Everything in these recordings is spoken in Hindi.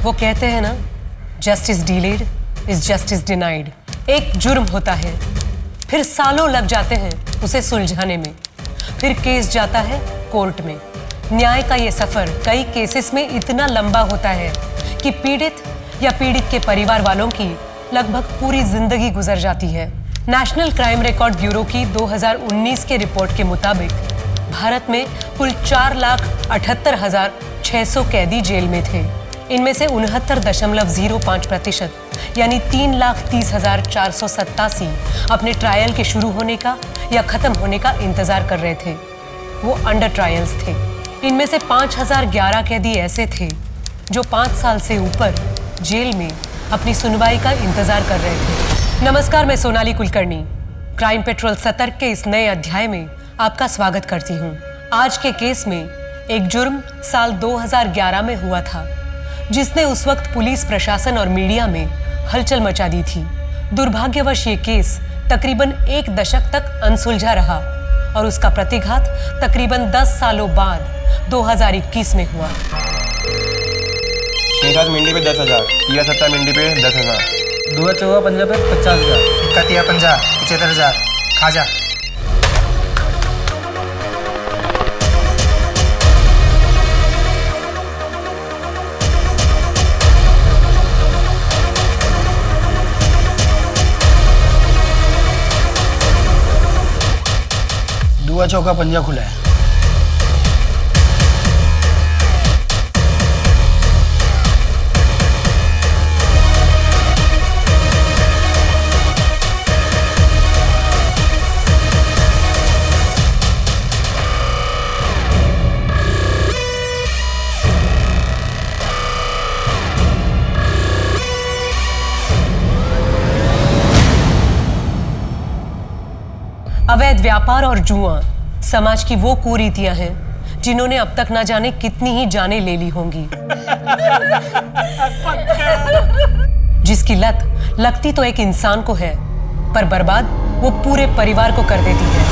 वो कहते हैं ना, justice delayed is justice denied. एक जुर्म होता है, फिर सालों लग जाते हैं उसे सुलझाने में, फिर केस जाता है कोर्ट में। न्याय का ये सफर कई केसेस में इतना लंबा होता है कि पीड़ित या पीड़ित के परिवार वालों की लगभग पूरी जिंदगी गुजर जाती है। नेशनल क्राइम रिकॉर्ड ब्यूरो की 2019 के रिपोर्ट के मुताबिक भारत में कुल 4,78,600 कैदी जेल में थे। इनमें से 69.05% यानी 3,30,487 अपने ट्रायल के शुरू होने का या खत्म होने का इंतजार कर रहे थे। वो अंडर ट्रायल्स थे। इनमें से 5,011 कैदी ऐसे थे जो 5 साल से ऊपर जेल में अपनी सुनवाई का इंतजार कर रहे थे। नमस्कार, मैं सोनाली कुलकर्णी क्राइम पेट्रोल सतर्क के इस नए अध्याय में आपका स्वागत करती हूँ। आज के केस में एक जुर्म साल 2011 में हुआ था, जिसने उस वक्त पुलिस प्रशासन और मीडिया में हलचल मचा दी थी। दुर्भाग्यवश ये केस तकरीबन 1 दशक तक अनसुलझा रहा और उसका प्रतिघात तकरीबन 10 सालों बाद 2021 में हुआ। 6-7 मिनटी पे 10,000, 3-7 मिनटी पे 10,000, 2-4-15 पे 50,000, 51-50, 75,000, खाजा। दुआ चौका पंजा खुला है। अवैध व्यापार और जुआ समाज की वो कुरीतियां हैं जिन्होंने अब तक ना जाने कितनी ही जानें ले ली होंगी। जिसकी लत लगती तो एक इंसान को है, पर बर्बाद वो पूरे परिवार को कर देती है।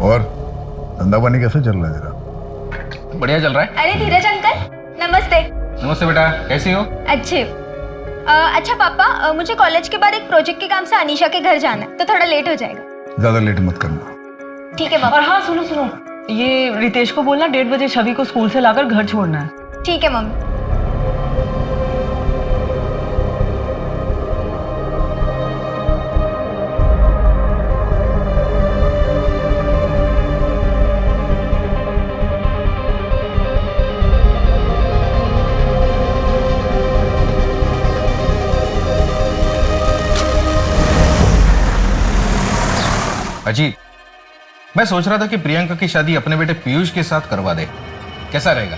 और धंधा पानी कैसा चल रहा है तेरा? बढ़िया चल रहा है। अरे धीरज अंकल, नमस्ते। नमस्ते बेटा, कैसी हो? अच्छे। अच्छा पापा, मुझे कॉलेज के बाद एक प्रोजेक्ट के काम से अनीशा के घर जाना है, तो थोड़ा लेट हो जाएगा। ज्यादा लेट मत करना। ठीक है पापा। और हाँ सुनो, ये रितेश को बोलना 1:30 बजे छवि को स्कूल से लाकर घर छोड़ना है। ठीक है मम्मी। अजी, मैं सोच रहा था कि प्रियंका की शादी अपने बेटे पीयूष के साथ करवा दे, कैसा रहेगा?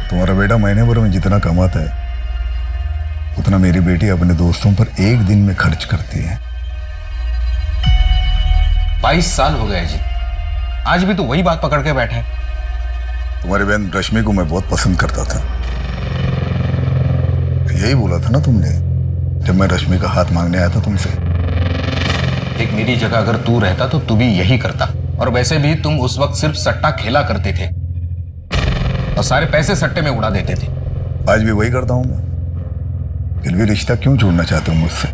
तुम्हारा बेटा महीने भर में जितना कमाता है उतना मेरी बेटी अपने दोस्तों पर एक दिन में खर्च करती है। 22 साल हो गए जी, आज भी तो वही बात पकड़ के बैठा है। तुम्हारी बहन रश्मि को मैं बहुत पसंद करता था। यही बोला था ना तुमने जब मैं रश्मि का हाथ मांगने आया था तुमसे। एक मेरी जगह अगर तू रहता तो तू भी यही करता। और वैसे भी तुम उस वक्त सिर्फ सट्टा खेला करते थे और सारे पैसे सट्टे में उड़ा देते थे। आज भी वही करता हूं मैं। फिर भी रिश्ता क्यों जोड़ना चाहते हो मुझसे?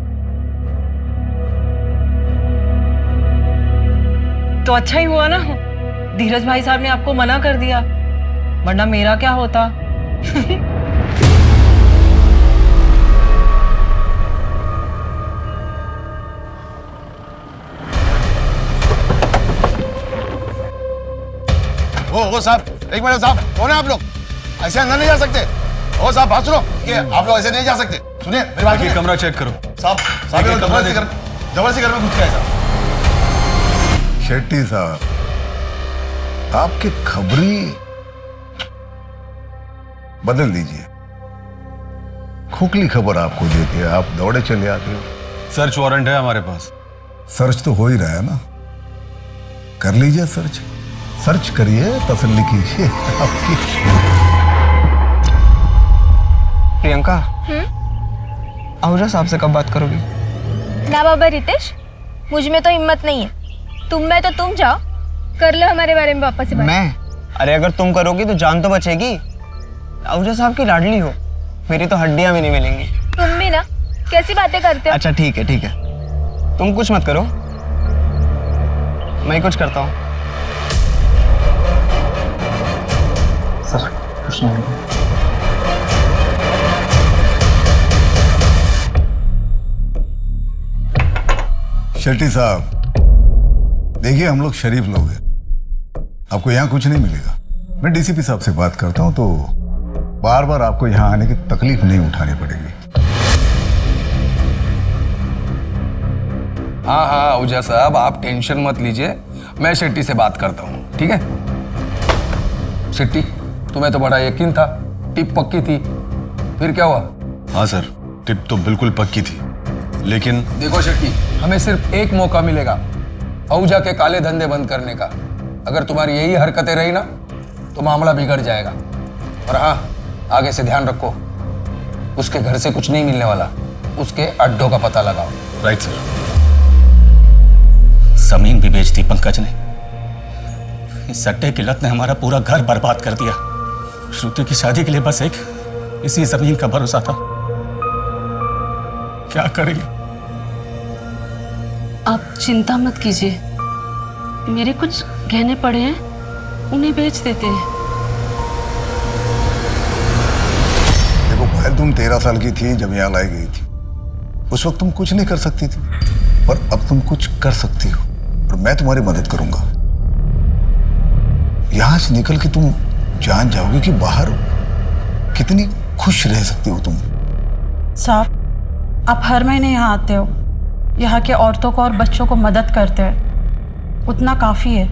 तो अच्छा ही हुआ ना, धीरज भाई साहब ने आपको मना कर दिया, वरना मेरा क्या होता। ओ साहब, एक मिनट साहब, कौन है आप लोग? ऐसे अंदर नहीं जा सकते। ओ साहब, बात सुनो, ये आप लोग ऐसे नहीं जा सकते। सुनिए मेरी बात, कमरा चेक करो। साहब जबरदस्ती घर में घुस गए साहब। शेट्टी साहब, आपकी खबरी बदल दीजिए। खोखली खबर आपको देती है, आप दौड़े चले आते हो। सर्च वारंट है हमारे पास। सर्च तो हो ही रहा है ना, कर लीजिए सर्च। सर्च करिए, तसल्ली कीजिए आपकी। प्रियंका, आहूजा साहब से कब बात करोगी? ना बाबा रितेश, मुझ में तो हिम्मत नहीं है। तुम में तो तुम जाओ, कर लो हमारे बारे में पापा से बात। मैं? अरे अगर तुम करोगी तो जान तो बचेगी। आहूजा साहब की लाडली हो, मेरी तो हड्डियां भी नहीं मिलेंगी। तुम भी ना, कैसी बातें करते हो। अच्छा ठीक है, तुम कुछ मत करो, मैं कुछ करता हूँ। सर कुछ नहीं। शेट्टी साहब, देखिए हम लोग शरीफ लोग हैं, आपको यहाँ कुछ नहीं मिलेगा। मैं डीसीपी साहब से बात करता हूँ तो बार बार आपको यहाँ आने की तकलीफ नहीं उठानी पड़ेगी। हाँ आहूजा साहब, आप टेंशन मत लीजिए, मैं शेट्टी से बात करता हूँ, ठीक है। शेट्टी, तुम्हें तो बड़ा यकीन था, टिप पक्की थी, फिर क्या हुआ? हाँ सर, टिप तो बिल्कुल पक्की थी, लेकिन देखो शेट्टी, हमें सिर्फ एक मौका मिलेगा आहूजा के काले धंधे बंद करने का। अगर तुम्हारी यही हरकतें रही ना तो मामला बिगड़ जाएगा। और हाँ, आगे से ध्यान रखो, उसके घर से कुछ नहीं मिलने वाला, उसके अड्डों का पता लगाओ। Right sir. जमीन भी बेच दी पंकज ने। इस सट्टे की लत ने हमारा पूरा घर बर्बाद कर दिया। श्रुति की शादी के लिए बस एक इसी जमीन का भरोसा था। क्या करेंगे? आप चिंता मत कीजिए, मेरे कुछ गहने पड़े हैं, उन्हें बेच देते हैं। देखो पहले तुम 13 साल की थी जब यहाँ लाई गई थी, उस वक्त तुम कुछ नहीं कर सकती थी, पर अब तुम कुछ कर सकती हो और मैं तुम्हारी मदद करूंगा। यहां से निकल के तुम जान जाओगे कि बाहर कितनी खुश रह सकती हो तुम। साहब, आप हर महीने यहाँ आते हो, यहाँ के औरतों को और बच्चों को मदद करते हैं, उतना काफ़ी है।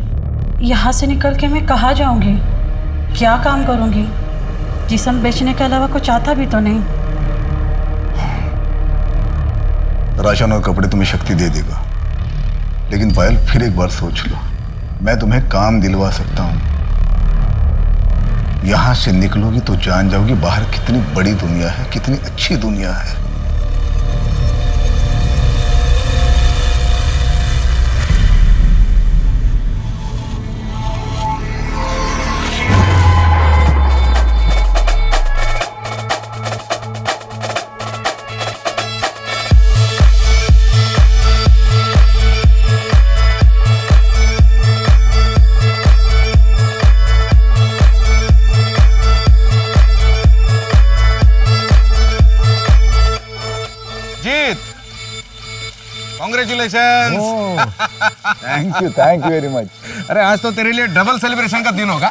यहाँ से निकल के मैं कहाँ जाऊँगी, क्या काम करूँगी? जिस्म बेचने के अलावा कुछ आता भी तो नहीं। राशन और कपड़े तुम्हें शक्ति दे देगा, लेकिन पायल फिर एक बार सोच लो, मैं तुम्हें काम दिलवा सकता हूँ। यहां से निकलोगी तो जान जाओगी बाहर कितनी बड़ी दुनिया है, कितनी अच्छी दुनिया है। Congratulations! Thank you very much. अरे आज तो तेरे लिए डबल सेलिब्रेशन का दिन होगा।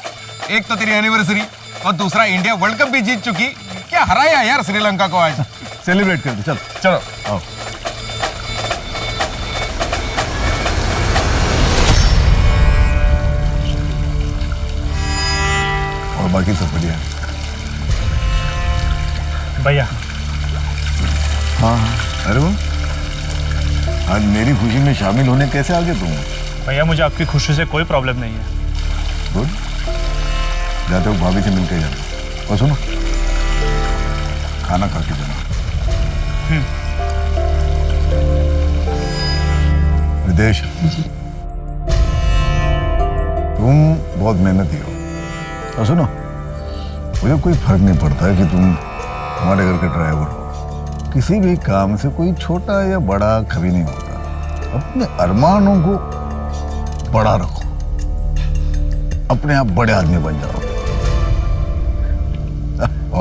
एक तो तेरी एनिवर्सरी और दूसरा इंडिया वर्ल्ड कप भी जीत चुकी। क्या हराया यार श्रीलंका को आज। सेलिब्रेट कर दो, चलो चलो आओ। और बाकी सब बढ़िया? भैया। हाँ अरे वो आज मेरी खुशी में शामिल होने कैसे आ गए तुम? भैया मुझे आपकी खुशी से कोई प्रॉब्लम नहीं है। गुड, जाते हो भाभी से मिलके जाना। और सुनो, खाना खा के जाना। विदेश, तुम बहुत मेहनती हो। और सुनो, मुझे कोई फर्क नहीं पड़ता है कि तुम हमारे घर के ड्राइवर हो। किसी भी काम से कोई छोटा या बड़ा कभी नहीं होता। अपने अरमानों को बड़ा रखो, अपने आप बड़े आदमी बन जाओ।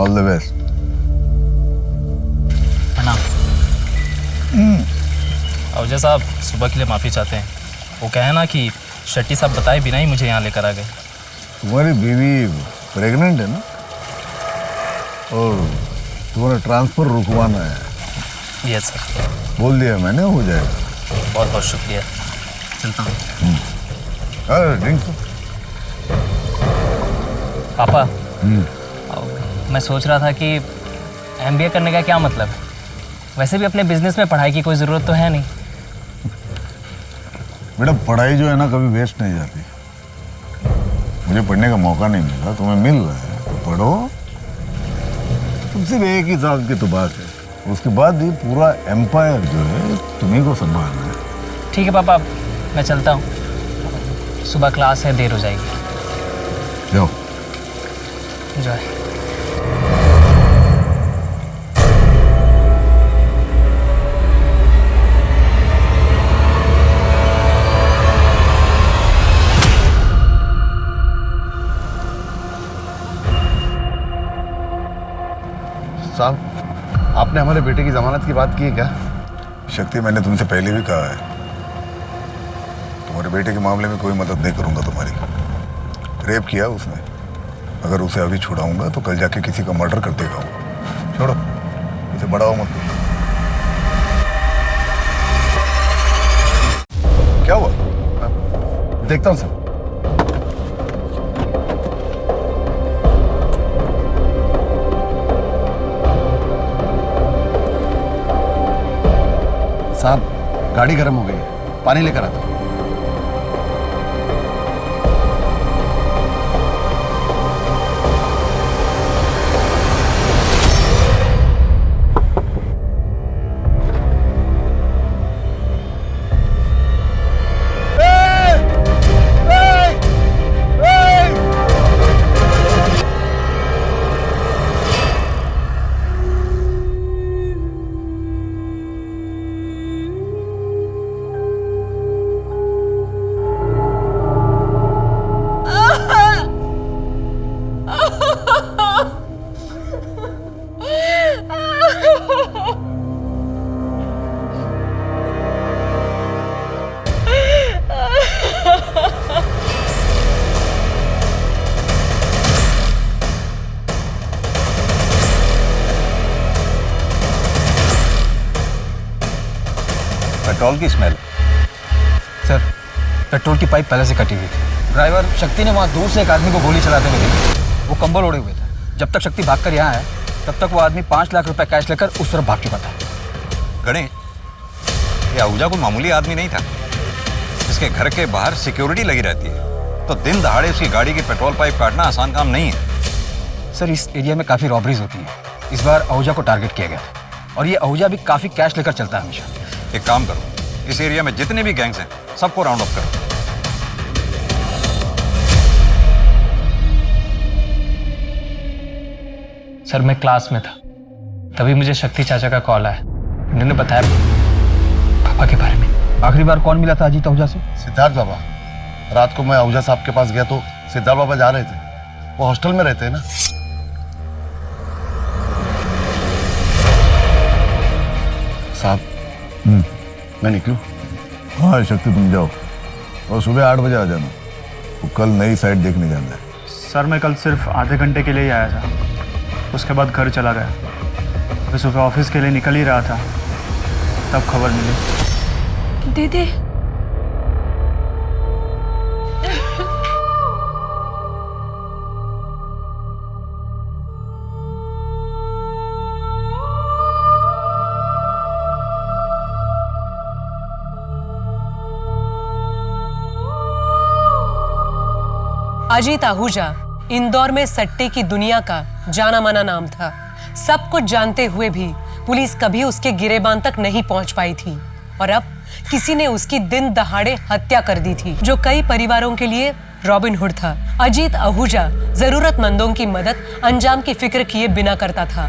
All the best. आहूजा साहब सुबह के लिए माफ़ी चाहते हैं। वो कहे ना कि शेट्टी साहब बताए बिना ही मुझे यहाँ लेकर आ गए। तुम्हारी बीवी प्रेग्नेंट है ना, और तुम्हारा ट्रांसफर रुकवाना है। Yes sir. बोल दिया मैंने, हो जाएगा। बहुत बहुत शुक्रिया, चलता हूँ। अरे ड्रिंक तो। पापा, मैं सोच रहा था कि MBA करने का क्या मतलब है? वैसे भी अपने बिजनेस में पढ़ाई की कोई ज़रूरत तो है नहीं। बेटा पढ़ाई जो है ना कभी वेस्ट नहीं जाती। मुझे पढ़ने का मौका नहीं मिला, तुम्हें मिल रहा है तो पढ़ो। तुम सिर्फ एक ही साल की तो बात है, उसके बाद ये पूरा एम्पायर जो है तुम्हीं को संभालना है। ठीक है पापा, मैं चलता हूँ, सुबह क्लास है, देर हो जाएगी। जाओ। एंजॉय। साहब, आपने हमारे बेटे की जमानत की बात की है क्या? शक्ति, मैंने तुमसे पहले भी कहा है, तुम्हारे बेटे के मामले में कोई मदद नहीं करूंगा तुम्हारी। रेप किया उसने, अगर उसे अभी छुड़ाऊंगा तो कल जाके किसी का मर्डर कर देगा वो। छोड़ो, इसे बढ़ाओ मत। क्या हुआ? देखता हूँ सर। साहब, गाड़ी गर्म हो गई है, पानी लेकर आता हूं। पेट्रोल की स्मेल। सर, पेट्रोल की पाइप पहले से कटी हुई थी। ड्राइवर शक्ति ने वहाँ दूर से एक आदमी को गोली चलाते हुए देखी। वो कंबल ओढ़े हुए थे। जब तक शक्ति भागकर यहाँ आया, तब तक वो आदमी 5 लाख रुपए कैश लेकर उस तरफ भाग चुका था। गणेश, ये आहूजा कोई मामूली आदमी नहीं था। इसके घर के बाहर सिक्योरिटी लगी रहती है, तो दिन दहाड़े उसकी गाड़ी की पेट्रोल पाइप काटना आसान काम नहीं है। सर, इस एरिया में काफ़ी रॉबरीज होती हैं। इस बार आहूजा को टारगेट किया गया था, और ये आहूजा भी काफ़ी कैश लेकर चलता है हमेशा। एक काम करो, इस एरिया में जितने भी गैंग्स हैं सबको राउंड अप करो। सर, मैं क्लास में था, तभी मुझे शक्ति चाचा का कॉल आया। उन्होंने बताया पापा के बारे में। आखिरी बार कौन मिला था अजीत आहूजा से? सिद्धार्थ बाबा। रात को मैं आहूजा साहब के पास गया तो सिद्धार्थ बाबा जा रहे थे। वो हॉस्टल में रहते हैं ना। साहब, मैं निकलूं? हाँ शक्ति, तुम जाओ और सुबह 8 बजे आ जाना। वो कल नई साइट देखने जाना है। सर, मैं कल सिर्फ आधे घंटे के लिए ही आया था, उसके बाद घर चला गया। मैं सुबह ऑफिस के लिए निकल ही रहा था, तब खबर मिली। दीदी, अजीत आहूजा इंदौर में सट्टे की दुनिया का जाना माना नाम था। सब कुछ जानते हुए भी पुलिस कभी उसके गिरेबान तक नहीं पहुंच पाई थी, और अब किसी ने उसकी दिन दहाड़े हत्या कर दी थी, जो कई परिवारों के लिए रॉबिन हुड था। अजीत आहूजा जरूरतमंदों की मदद अंजाम की फिक्र किए बिना करता था,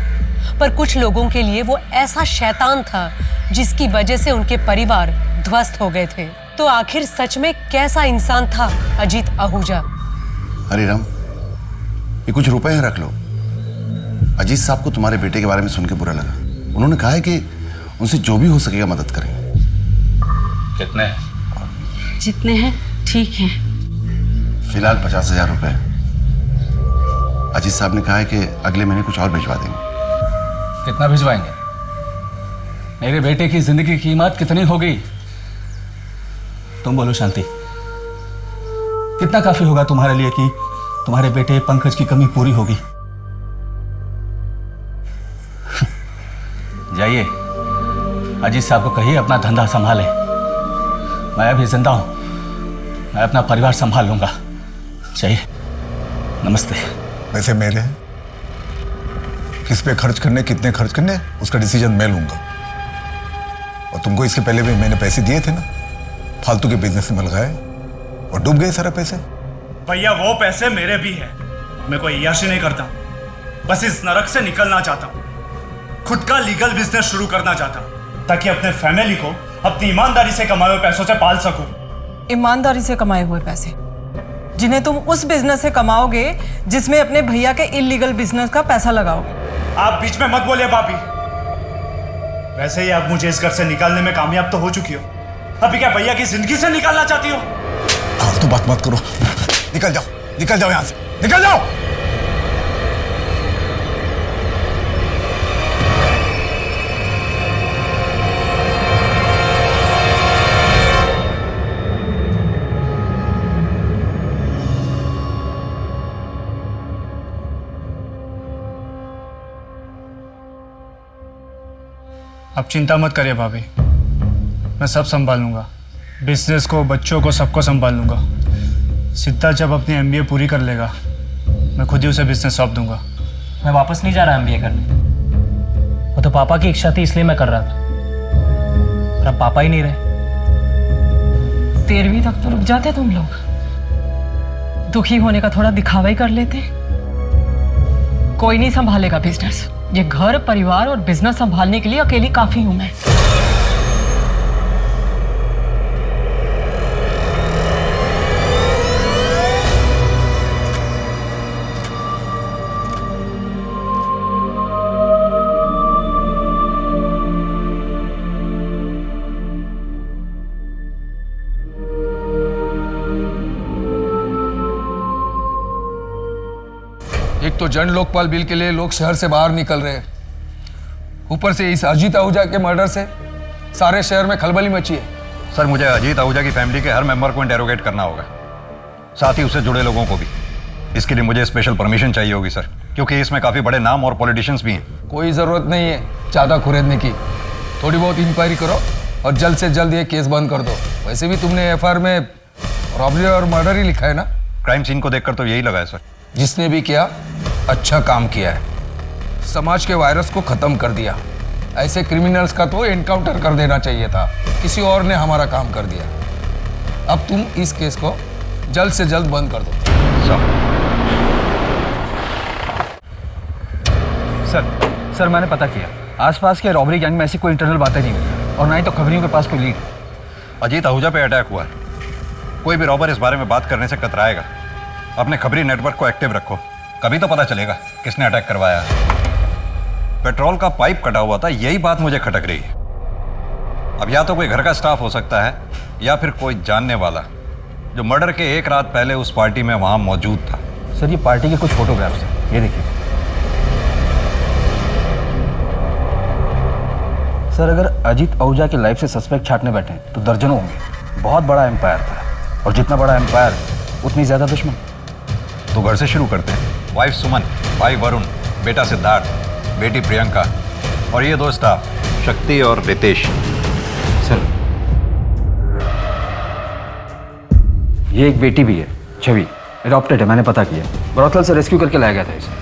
पर कुछ लोगों के लिए वो ऐसा शैतान था जिसकी वजह से उनके परिवार ध्वस्त हो गए थे। तो आखिर सच में कैसा इंसान था अजीत आहूजा? हरिराम, ये कुछ रुपए हैं, रख लो। अजीत साहब को तुम्हारे बेटे के बारे में सुन के बुरा लगा। उन्होंने कहा है कि उनसे जो भी हो सकेगा मदद करेंगे। कितने? जितने हैं ठीक हैं। फिलहाल 50,000 रुपए। अजीत साहब ने कहा है कि अगले महीने कुछ और भिजवा देंगे। कितना भिजवाएंगे? मेरे बेटे की जिंदगी की कीमत कितनी होगी? तुम बोलो शांति, कितना काफी होगा तुम्हारे लिए कि तुम्हारे बेटे पंकज की कमी पूरी होगी? जाइए, अजीत साहब को कहिए अपना धंधा संभाले। मैं अभी जिंदा हूं, मैं अपना परिवार संभाल लूंगा। चाहिए। नमस्ते। पैसे मेरे हैं, किस पे खर्च करने, कितने खर्च करने, उसका डिसीजन मैं लूंगा। और तुमको इसके पहले भी मैंने पैसे दिए थे ना, फालतू के बिजनेस में लगाए और डूब गए सारे पैसे। भैया वो पैसे मेरे भी हैं। मैं कोई अय्याशी नहीं करता, बस इस नरक से निकलना चाहता हूँ। खुद का लीगल बिजनेस शुरू करना चाहता हूँ ताकि अपने फैमिली को अपनी ईमानदारी से कमाए हुए पैसों से पाल सकूं। ईमानदारी से कमाए हुए पैसे जिन्हें तुम उस बिजनेस से कमाओगे जिसमें अपने भैया के इलीगल बिजनेस का पैसा लगाओगे। आप बीच में मत बोलिए भाभी। वैसे ही आप मुझे इस घर से निकालने में कामयाब तो हो चुकी हो, अभी क्या भैया की जिंदगी से निकालना चाहती हो? फालतू बात मत करो, निकल जाओ यहां से, निकल जाओ। आप चिंता मत करिए भाभी, मैं सब संभाल लूंगा। बिजनेस को, बच्चों को, सबको संभाल लूंगा। सिद्धार्थ जब अपनी एमबीए पूरी कर लेगा, मैं खुद ही उसे बिजनेस सौंप दूंगा। मैं वापस नहीं जा रहा एमबीए करने। वो तो पापा की इच्छा थी इसलिए मैं कर रहा था, और अब पापा ही नहीं रहे। 13वीं तक तो रुक जाते तुम लोग, दुखी होने का थोड़ा दिखावा ही कर लेते। कोई नहीं संभालेगा बिजनेस। ये घर, परिवार और बिजनेस संभालने के लिए अकेली काफी हूं मैं। एक तो जन लोकपाल बिल के लिए लोग शहर से बाहर निकल रहे हैं, ऊपर से इस अजीत आहूजा के मर्डर से सारे शहर में खलबली मची है। सर, मुझे अजीत आहूजा की फैमिली के हर मेंबर को इंटेरोगेट करना होगा, साथ ही उससे जुड़े लोगों को भी। इसके लिए मुझे स्पेशल परमिशन चाहिए होगी सर, क्योंकि इसमें काफ़ी बड़े नाम और पॉलिटिशियंस भी हैं। कोई ज़रूरत नहीं है ज़्यादा खुरेदने की, थोड़ी बहुत इंक्वायरी करो और जल्द से जल्द ये केस बंद कर दो। वैसे भी तुमने एफआईआर में रॉबरी और मर्डर ही लिखा है ना? क्राइम सीन को देखकर तो यही लगा है सर। जिसने भी किया अच्छा काम किया है, समाज के वायरस को खत्म कर दिया। ऐसे क्रिमिनल्स का तो एनकाउंटर कर देना चाहिए था, किसी और ने हमारा काम कर दिया। अब तुम इस केस को जल्द से जल्द बंद कर दो। सर मैंने पता किया, आसपास के रॉबरी गैंग में ऐसी कोई इंटरनल बातें नहीं हुई और ना ही तो खबरियों के पास कोई लीड। अजीत आहूजा पे अटैक हुआ है, कोई भी रॉबर इस बारे में बात करने से कतराएगा। अपने खबरी नेटवर्क को एक्टिव रखो, कभी तो पता चलेगा किसने अटैक करवाया है। पेट्रोल का पाइप कटा हुआ था, यही बात मुझे खटक रही है। अब या तो कोई घर का स्टाफ हो सकता है या फिर कोई जानने वाला जो मर्डर के एक रात पहले उस पार्टी में वहां मौजूद था। सर ये पार्टी के कुछ फोटोग्राफ्स हैं, ये देखिए। सर अगर अजीत आहूजा की लाइफ से सस्पेक्ट छाटने बैठे तो दर्जनों होंगे। बहुत बड़ा एम्पायर था, और जितना बड़ा एम्पायर उतनी ज्यादा दुश्मन। तो घर से शुरू करते हैं। वाइफ सुमन, भाई वरुण, बेटा सिद्धार्थ, बेटी प्रियंका और ये दो स्टाफ शक्ति और रितेश। सर ये एक बेटी भी है, छवि, एडॉप्टेड है, मैंने पता किया। ब्रॉथल से रेस्क्यू करके लाया गया था इसे।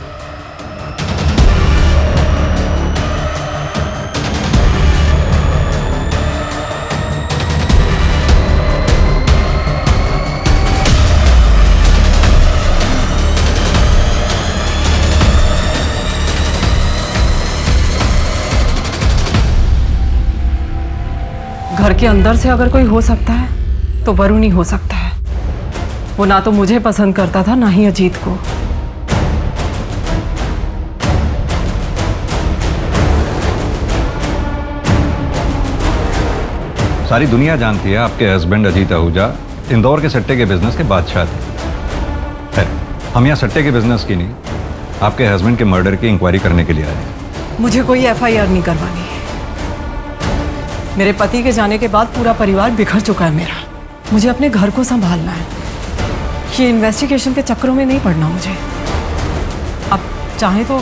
घर के अंदर से अगर कोई हो सकता है तो वरुण ही हो सकता है। वो ना तो मुझे पसंद करता था, ना ही अजीत को। सारी दुनिया जानती है आपके हस्बैंड अजीत आहूजा इंदौर के सट्टे के बिजनेस के बादशाह थे। हम यहाँ सट्टे के बिजनेस की नहीं, आपके हस्बैंड के मर्डर की इंक्वायरी करने के लिए आए हैं। मुझे कोई एफआईआर नहीं करवानी। मेरे पति के जाने के बाद पूरा परिवार बिखर चुका है मेरा। मुझे अपने घर को संभालना है, ये इन्वेस्टिगेशन के चक्करों में नहीं पड़ना मुझे। अब चाहे तो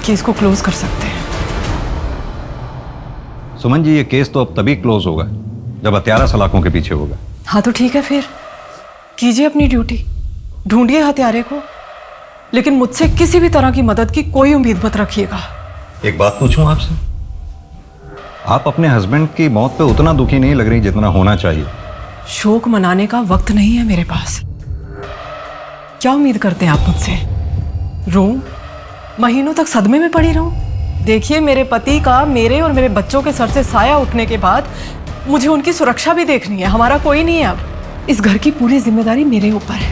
केस को क्लोज कर सकते हैं। सुमन जी, ये केस तो अब तभी क्लोज होगा जब हत्यारा सलाखों के पीछे होगा। हाँ तो ठीक है, फिर कीजिए अपनी ड्यूटी, ढूंढिए हत्यारे को, लेकिन मुझसे किसी भी तरह की मदद की कोई उम्मीद मत रखिएगा। एक बात पूछूं आपसे, आप अपने हस्बैंड की मौत पे उतना दुखी नहीं लग रही जितना होना चाहिए। शोक मनाने का वक्त नहीं है मेरे पास। क्या उम्मीद करते हैं आप मुझसे? रोऊं? महीनों तक सदमे में पड़ी रहूं? देखिए, मेरे पति का मेरे और मेरे बच्चों के सर से साया उठने के बाद मुझे उनकी सुरक्षा भी देखनी है। हमारा कोई नहीं है अब। इस घर की पूरी जिम्मेदारी मेरे ऊपर है।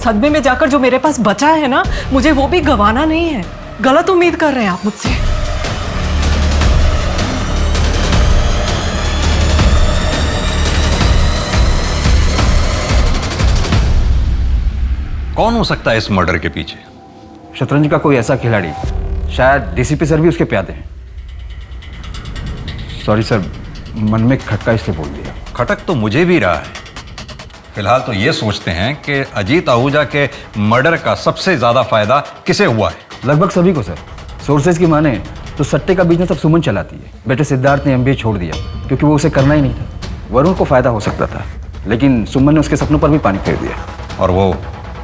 सदमे में जाकर जो मेरे पास बचा है ना, मुझे वो भी गंवाना नहीं है। गलत उम्मीद कर रहे हैं आप मुझसे। कौन हो सकता है इस मर्डर के पीछे? शतरंज का कोई ऐसा खिलाड़ी, शायद डीसीपी सर भी उसके प्यादे हैं। सॉरी सर, मन में खटका इसलिए बोल दिया। खटक तो मुझे भी रहा है। फिलहाल तो ये सोचते हैं कि अजीत आहूजा के मर्डर का सबसे ज्यादा फायदा किसे हुआ है? लगभग सभी को सर। सोर्सेज की माने तो सट्टे का बिजनेस अब सुमन चलाती है। बेटे सिद्धार्थ ने एमबीए छोड़ दिया क्योंकि वो उसे करना ही नहीं था। वरुण को फायदा हो सकता था, लेकिन सुमन ने उसके सपनों पर भी पानी फेर दिया। और वो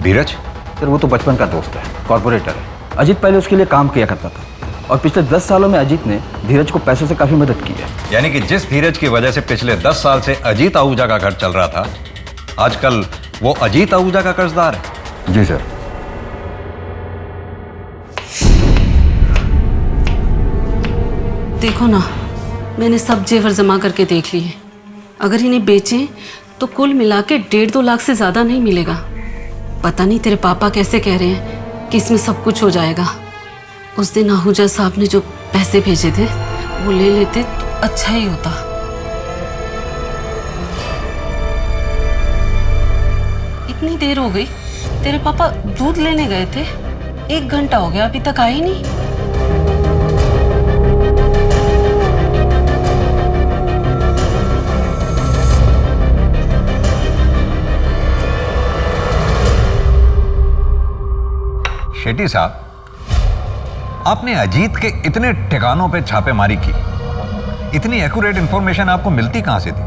धीरज? सर वो तो बचपन का दोस्त है, कॉर्पोरेटर है। अजीत पहले उसके लिए काम किया करता था और पिछले 10 सालों में अजीत ने धीरज को पैसों से काफी मदद की है। यानी कि जिस धीरज की वजह से पिछले 10 साल से अजीत आहूजा का घर चल रहा था, आजकल वो अजीत आहूजा का कर्जदार है। जी सर। देखो ना, मैंने सब जेवर जमा करके देख लिए। अगर इन्हें बेचें तो कुल मिला के 1.5-2 लाख से ज्यादा नहीं मिलेगा। पता नहीं तेरे पापा कैसे कह रहे हैं कि इसमें सब कुछ हो जाएगा। उस दिन आहूजा साहब ने जो पैसे भेजे थे वो ले लेते तो अच्छा ही होता। इतनी देर हो गई, तेरे पापा दूध लेने गए थे। 1 घंटा हो गया, अभी तक आए ही नहीं। शेट्टी साहब, आपने अजीत के इतने ठिकानों पे छापेमारी की, इतनी एक्यूरेट इंफॉर्मेशन आपको मिलती कहां से थी?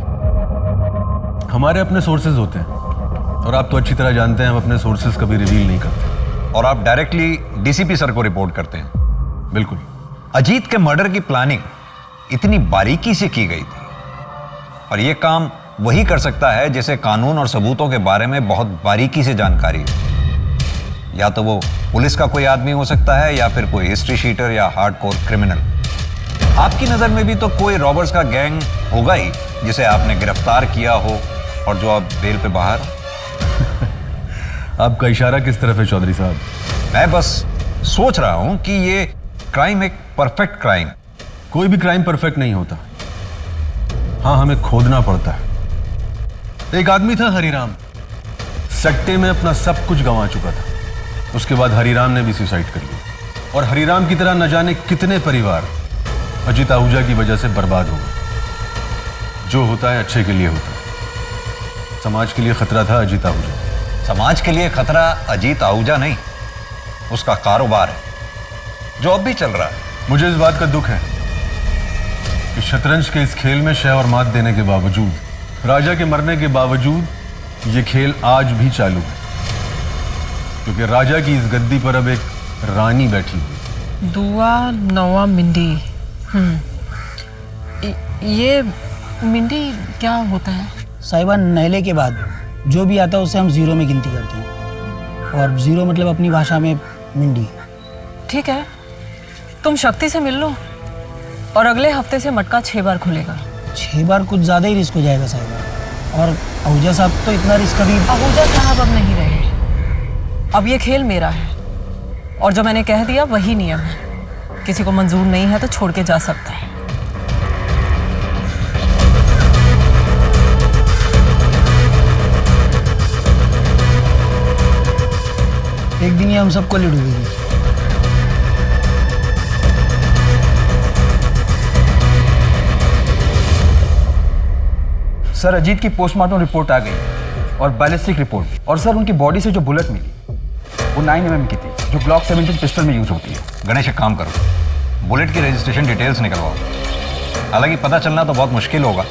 हमारे अपने सोर्सेज होते हैं और आप तो अच्छी तरह जानते हैं हम अपने सोर्सेज कभी रिवील नहीं करते। और आप डायरेक्टली डीसीपी सर को रिपोर्ट करते हैं? बिल्कुल। अजीत के मर्डर की प्लानिंग इतनी बारीकी से की गई थी, और यह काम वही कर सकता है जिसे कानून और सबूतों के बारे में बहुत बारीकी से जानकारी है। या तो वो पुलिस का कोई आदमी हो सकता है, या फिर कोई हिस्ट्री शीटर या हार्डकोर क्रिमिनल। आपकी नजर में भी तो कोई रॉबर्स का गैंग होगा ही जिसे आपने गिरफ्तार किया हो और जो अब बेल पे बाहर हो। आपका इशारा किस तरफ है चौधरी साहब? मैं बस सोच रहा हूं कि ये क्राइम एक परफेक्ट क्राइम। कोई भी क्राइम परफेक्ट नहीं होता। हाँ, हमें खोदना पड़ता है। एक आदमी था हरिराम, सट्टे में अपना सब कुछ गंवा चुका था। उसके बाद हरिराम ने भी सुसाइड कर लिया, और हरिराम की तरह न जाने कितने परिवार अजीत आहूजा की वजह से बर्बाद हो गए। जो होता है अच्छे के लिए होता है। समाज के लिए खतरा था अजीत आहूजा। समाज के लिए खतरा अजीत आहूजा नहीं, उसका कारोबार है जो अब भी चल रहा है। मुझे इस बात का दुख है कि शतरंज के इस खेल में शह और मात देने के बावजूद, राजा के मरने के बावजूद ये खेल आज भी चालू है, क्योंकि राजा की इस गद्दी पर अब एक रानी बैठी हुई। दुआ नवा मिंडी। ये मिंडी क्या होता है? साहिबा, नहले के बाद जो भी आता है उसे हम 0 में गिनती करते हैं, और 0 मतलब अपनी भाषा में मिंडी। ठीक है, तुम शक्ति से मिल लो और अगले हफ्ते से मटका 6 बार खुलेगा। 6 बार कुछ ज़्यादा ही रिस्क हो जाएगा साहिबा। और आहूजा साहब तो इतना रिस्क कभी। आहूजा साहब अब नहीं रहे। अब ये खेल मेरा है, और जो मैंने कह दिया वही नियम है। किसी को मंजूर नहीं है तो छोड़ के जा सकता है। एक दिन ये हम सबको ले डूबेगी। सर, अजीत की पोस्टमार्टम रिपोर्ट आ गई और बैलिस्टिक रिपोर्ट, और सर उनकी बॉडी से जो बुलेट मिली वो 9 mm की थी, जो ग्लॉक 17 पिस्टल में यूज होती है। गणेश, एक काम करो, बुलेट की रजिस्ट्रेशन डिटेल्स निकलवाओ। हालांकि पता चलना तो बहुत मुश्किल होगा,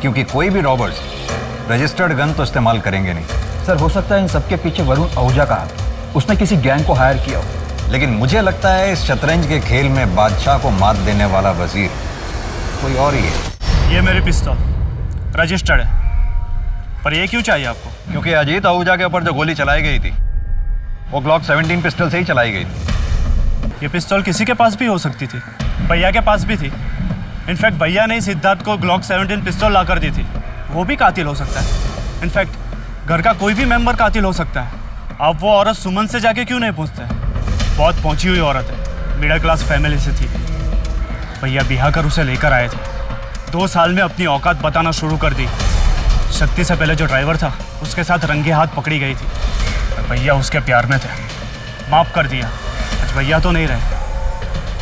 क्योंकि कोई भी रॉबर्स रजिस्टर्ड गन तो इस्तेमाल करेंगे नहीं। सर, हो सकता है इन सबके पीछे वरुण आहूजा का हाथ, उसने किसी गैंग को हायर किया हो। लेकिन मुझे लगता है इस शतरंज के खेल में बादशाह को मात देने वाला वजीर कोई और ही है। ये मेरी पिस्तौल रजिस्टर्ड है। पर ये क्यों चाहिए आपको? क्योंकि अजीत आहूजा के ऊपर जो गोली चलाई गई थी वो ग्लॉक 17 पिस्टल से ही चलाई गई थी। ये पिस्तौल किसी के पास भी हो सकती थी, भैया के पास भी थी। इनफैक्ट भैया ने सिद्धार्थ को ग्लॉक 17 पिस्तौल ला कर दी थी। वो भी कातिल हो सकता है। इनफैक्ट घर का कोई भी मेंबर कातिल हो सकता है। अब वो औरत सुमन से जाके क्यों नहीं पूछते? बहुत पहुंची हुई औरत है, मिडिल क्लास फैमिली से थी। भैया बिहा कर उसे लेकर आए थे। 2 साल में अपनी औकात बताना शुरू कर दी। शक्ति से पहले जो ड्राइवर था उसके साथ रंगे हाथ पकड़ी गई थी। भैया उसके प्यार में थे, माफ कर दिया। आज भैया तो नहीं रहे,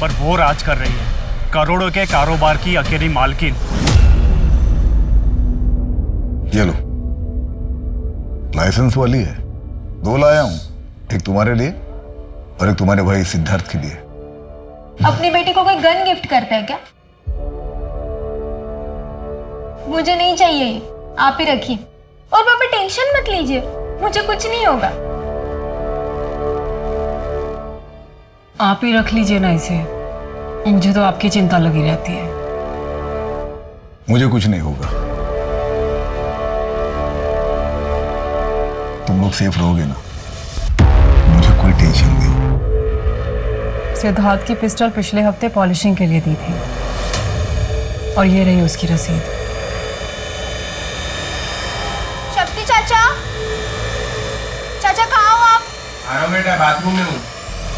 पर वो राज कर रही है, करोड़ों के कारोबार की अकेली मालकिन। ये लो, लाइसेंस वाली है। 2 लाया हूं, एक तुम्हारे लिए और एक तुम्हारे भाई सिद्धार्थ के लिए। अपनी बेटी को कोई गन गिफ्ट करता है क्या? मुझे नहीं चाहिए ये, आप ही रखिए। और पापा टेंशन मत लीजिए, मुझे कुछ नहीं होगा। आप ही रख लीजिए ना इसे, मुझे तो आपकी चिंता लगी रहती है। मुझे कुछ नहीं होगा, तुम लोग सेफ रहोगे ना, मुझे कोई टेंशन नहीं। सिद्धार्थ की पिस्टल पिछले हफ्ते पॉलिशिंग के लिए दी थी और ये रही उसकी रसीद। शक्ति चाचा, चाचा कहाँ हो आप? आ रहा हूँ बेटा, बाथरूम में हूँ।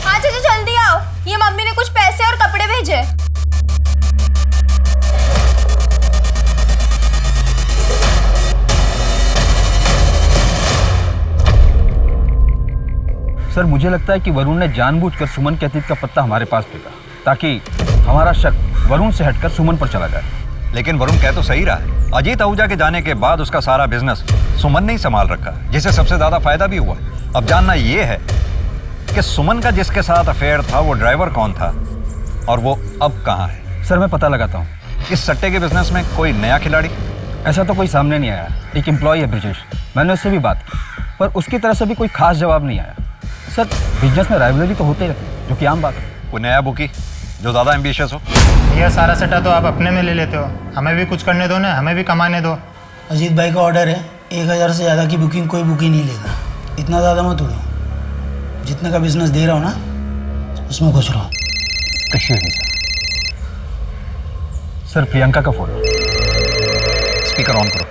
हाँ चाचा जल्दी आओ, ये मम्मी ने कुछ पैसे और कपड़े भेजे। सर मुझे लगता है कि वरुण ने जानबूझकर सुमन के अतीत का पत्ता हमारे पास फेंका ताकि हमारा शक वरुण से हटकर सुमन पर चला जाए। लेकिन वरुण कह तो सही रहा है, अजीत आहूजा के जाने के बाद उसका सारा बिजनेस सुमन ने ही संभाल रखा, जिससे सबसे ज्यादा फायदा भी हुआ। अब जानना यह है कि सुमन का जिसके साथ अफेयर था वो ड्राइवर कौन था और वो अब कहाँ है। सर मैं पता लगाता हूँ। इस सट्टे के बिजनेस में कोई नया खिलाड़ी? ऐसा तो कोई सामने नहीं आया। एक एम्प्लॉय है ब्रिजेश, मैंने उससे भी बात की पर उसकी तरफ से भी कोई खास जवाब नहीं आया। सर बिजनेस में राइवलरी तो होते ही रहती है, जो कि आम बात है। कोई नया बुकी जो ज़्यादा एम्बिशियस हो? यह सारा सट्टा तो आप अपने में ले लेते हो, हमें भी कुछ करने दो ना, हमें भी कमाने दो। अजीत भाई का ऑर्डर है, 1000 से ज़्यादा की बुकिंग कोई बुकिंग नहीं लेगा। इतना ज़्यादा मत उड़ो, जितने का बिजनेस दे रहा हूँ ना उसमें खुश रहो। एक्सक्यूज मी सर, प्रियंका का फोन। स्पीकर ऑन करो।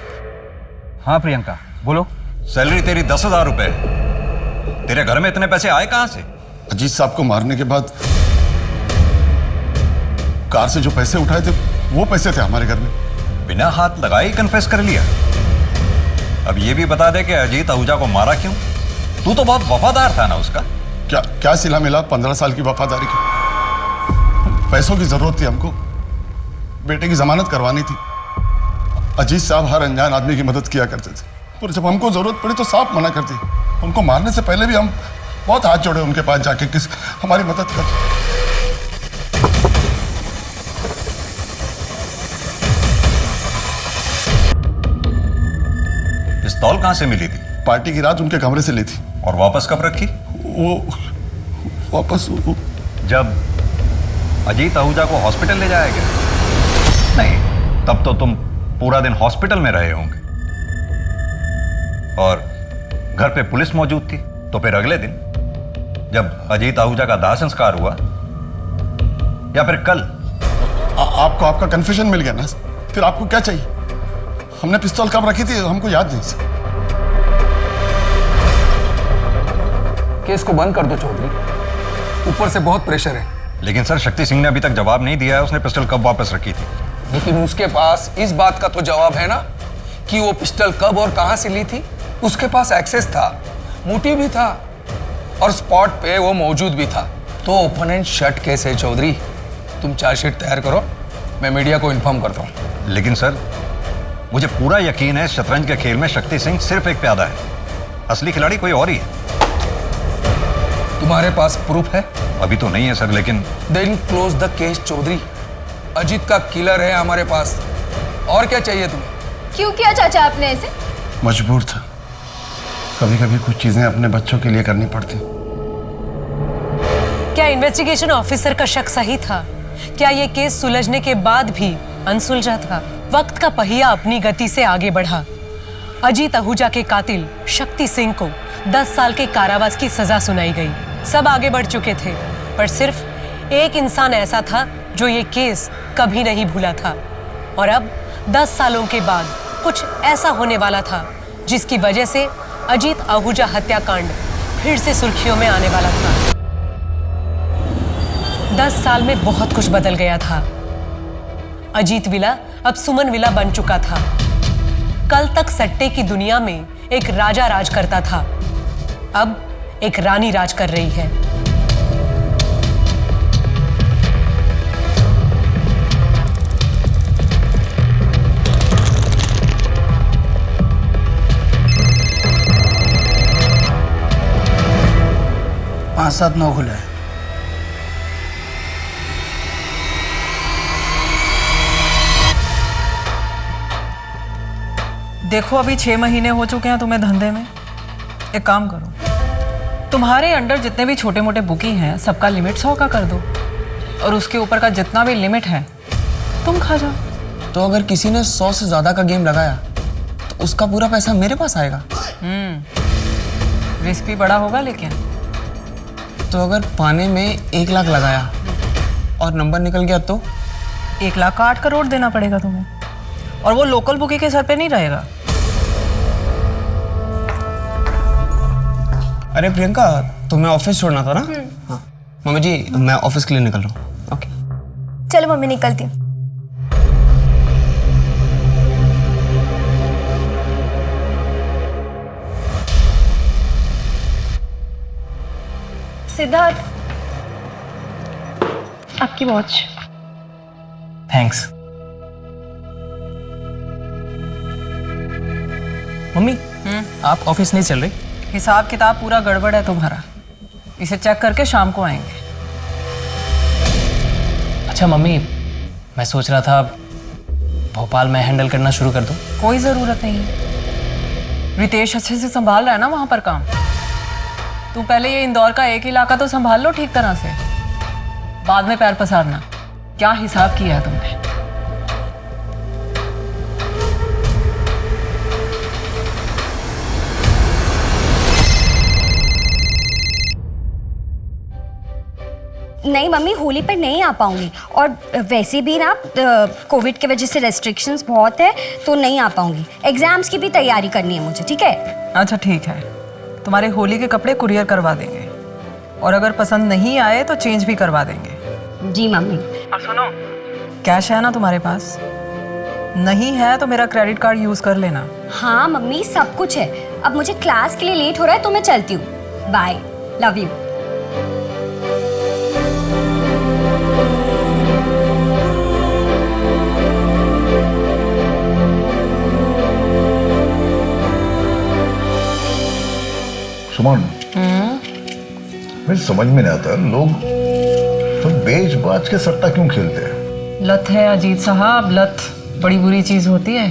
हाँ प्रियंका बोलो। सैलरी तेरी 10,000 रुपए है, तेरे घर में इतने पैसे आए कहाँ से? अजीत साहब को मारने के बाद कार से जो पैसे उठाए थे वो पैसे थे हमारे घर में। बिना हाथ लगाए ही कन्फेस कर लिया। अब ये भी बता दे कि अजीत आहूजा को मारा क्यों? तू तो बहुत वफादार था ना उसका। क्या क्या सिला मिला 15 साल की वफादारी की? पैसों की जरूरत थी हमको, बेटे की जमानत करवानी थी। अजीत साहब हर अनजान आदमी की मदद किया करते थे, और जब हमको जरूरत पड़ी तो साफ मना कर दी। उनको मारने से पहले भी हम बहुत हाथ जोड़े उनके पास जाके, किस हमारी मदद कर। पिस्तौल कहां से मिली थी? पार्टी की रात उनके कमरे से ली थी। और वापस कब रखी? वो वापस जब अजीत आहूजा को हॉस्पिटल ले जाया गया? नहीं, तब तो तुम पूरा दिन हॉस्पिटल में रहे होंगे और घर पे पुलिस मौजूद थी। तो फिर अगले दिन जब अजीत आहूजा का दाह संस्कार हुआ या फिर कल? आपको आपका कन्फ्यूजन मिल गया ना, फिर आपको क्या चाहिए? हमने पिस्तौल कब रखी थी हमको याद नहीं। केस को बंद कर दो चौधरी, ऊपर से बहुत प्रेशर है। लेकिन सर शक्ति सिंह ने अभी तक जवाब नहीं दिया है उसने पिस्टल कब वापस रखी थी। लेकिन उसके पास इस बात का तो जवाब है ना कि वो पिस्टल कब और कहां से ली थी। उसके पास एक्सेस था, मोटिव भी था और स्पॉट पे वो मौजूद भी था। तो ओपोनेंट शट केस है चौधरी, तुम चार्जशीट तैयार करो, मैं मीडिया को इन्फॉर्म करता हूँ। लेकिन सर मुझे पूरा यकीन है शतरंज के खेल में शक्ति सिंह सिर्फ एक प्यादा है, असली खिलाड़ी कोई और ही है। तुम्हारे पास प्रूफ है? अभी तो नहीं है सर, लेकिन then close the case Chaudhary. Ajit का किलर है हमारे पास, और क्या चाहिए तुम्हें? क्यों किया चाचा आपने ऐसे? मजबूर था, कभी कभी कुछ चीजें अपने बच्चों के लिए करनी पड़ती। क्या इन्वेस्टिगेशन ऑफिसर का शक सही था? क्या ये केस सुलझने के बाद भी अनसुलझा था? वक्त का पहिया अपनी गति से आगे बढ़ा, अजीत आहूजा के कातिल शक्ति सिंह को 10 साल के कारावास की सजा सुनाई गई। सब आगे बढ़ चुके थे, पर सिर्फ एक इंसान ऐसा था जो ये केस कभी नहीं भूला था। और अब 10 सालों के बाद कुछ ऐसा होने वाला था जिसकी वजह से अजीत आहूजा हत्याकांड फिर से सुर्खियों में आने वाला था। 10 साल में बहुत कुछ बदल गया था। अजीत विला अब सुमन विला बन चुका था। कल तक सट्टे की दुनिया में एक राजा राज करता था, अब एक रानी राज कर रही है। पाँच सात 9 खुला है। देखो अभी 6 महीने हो चुके हैं तुम्हें धंधे में। एक काम करो, तुम्हारे अंडर जितने भी छोटे मोटे बुकी हैं सबका लिमिट 100 का कर दो, और उसके ऊपर का जितना भी लिमिट है तुम खा जाओ। तो अगर किसी ने 100 से ज़्यादा का गेम लगाया तो उसका पूरा पैसा मेरे पास आएगा। रिस्क भी बड़ा होगा, लेकिन तो अगर पाने में 1 लाख लगाया और नंबर निकल गया तो 1 लाख का 8 करोड़ देना पड़ेगा तुम्हें, और वो लोकल बुकी के सर पे नहीं रहेगा। अरे प्रियंका, तुम्हें ऑफिस छोड़ना था ना? हाँ मम्मी जी, मैं ऑफिस के लिए निकल रहा हूँ। ओके चलो मम्मी, निकलती हूँ। सिद्धार्थ, आपकी वॉच। थैंक्स। मम्मी, आप ऑफिस नहीं चल रही? हिसाब किताब पूरा गड़बड़ है तुम्हारा, इसे चेक करके शाम को आएंगे। अच्छा मम्मी, मैं सोच रहा था भोपाल में हैंडल करना शुरू कर दूं। कोई ज़रूरत नहीं है, रितेश अच्छे से संभाल रहा है ना वहाँ पर काम। तुम पहले ये इंदौर का एक इलाका तो संभाल लो ठीक तरह से, बाद में पैर पसारना। क्या हिसाब किया है तुमने? नहीं मम्मी, होली पर नहीं आ पाऊंगी, और वैसे भी ना कोविड की वजह से रेस्ट्रिक्शंस बहुत है, तो नहीं आ पाऊंगी। एग्जाम्स की भी तैयारी करनी है मुझे, ठीक है? अच्छा ठीक है, तुम्हारे होली के कपड़े कुरियर करवा देंगे, और अगर पसंद नहीं आए तो चेंज भी करवा देंगे। जी मम्मी। और सुनो, कैश है ना तुम्हारे पास? नहीं है तो मेरा क्रेडिट कार्ड यूज़ कर लेना। हाँ मम्मी, सब कुछ है। अब मुझे क्लास के लिए लेट हो रहा है तो मैं चलती हूँ। Bye, love you. सुमन, मुझे समझ में नहीं आता, लोग तो बेच बाज के सट्टा क्यों खेलते हैं? लत है अजीत साहब, लत बड़ी बुरी चीज़ होती है,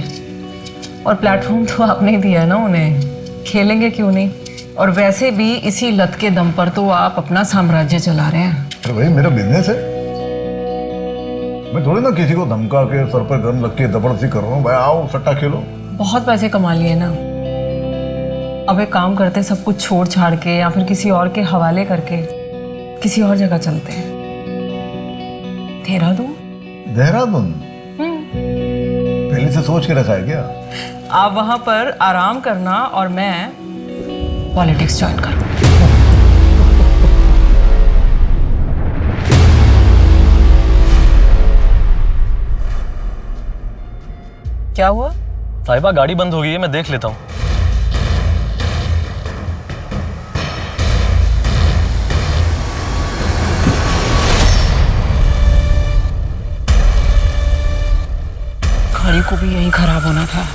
और प्लेटफॉर्म तो आपने ही दिया है ना उन्हें, खेलेंगे क्यों नहीं? और वैसे भी इसी लत के दम पर तो आप अपना साम्राज्य चला रहे हैं। अरे भाई, मेरा बिजनेस है, मैं थोड़ी ना किसी को धमका के सर पर गन रख के जबरदस्ती कर रहा हूँ। भाई आओ सट्टा खेलो। बहुत पैसे कमा लिए ना, अब एक काम करते, सब कुछ छोड़ छाड़ के या फिर किसी और के हवाले करके किसी और जगह चलते हैं। देहरादून। देहरादून? पहले से सोच के रखा है क्या? आप वहां पर आराम करना और मैं पॉलिटिक्स ज्वाइन करूँ। क्या हुआ? साहिबा, गाड़ी बंद हो गई है, मैं देख लेता हूँ। गाड़ी को भी यही खराब होना था।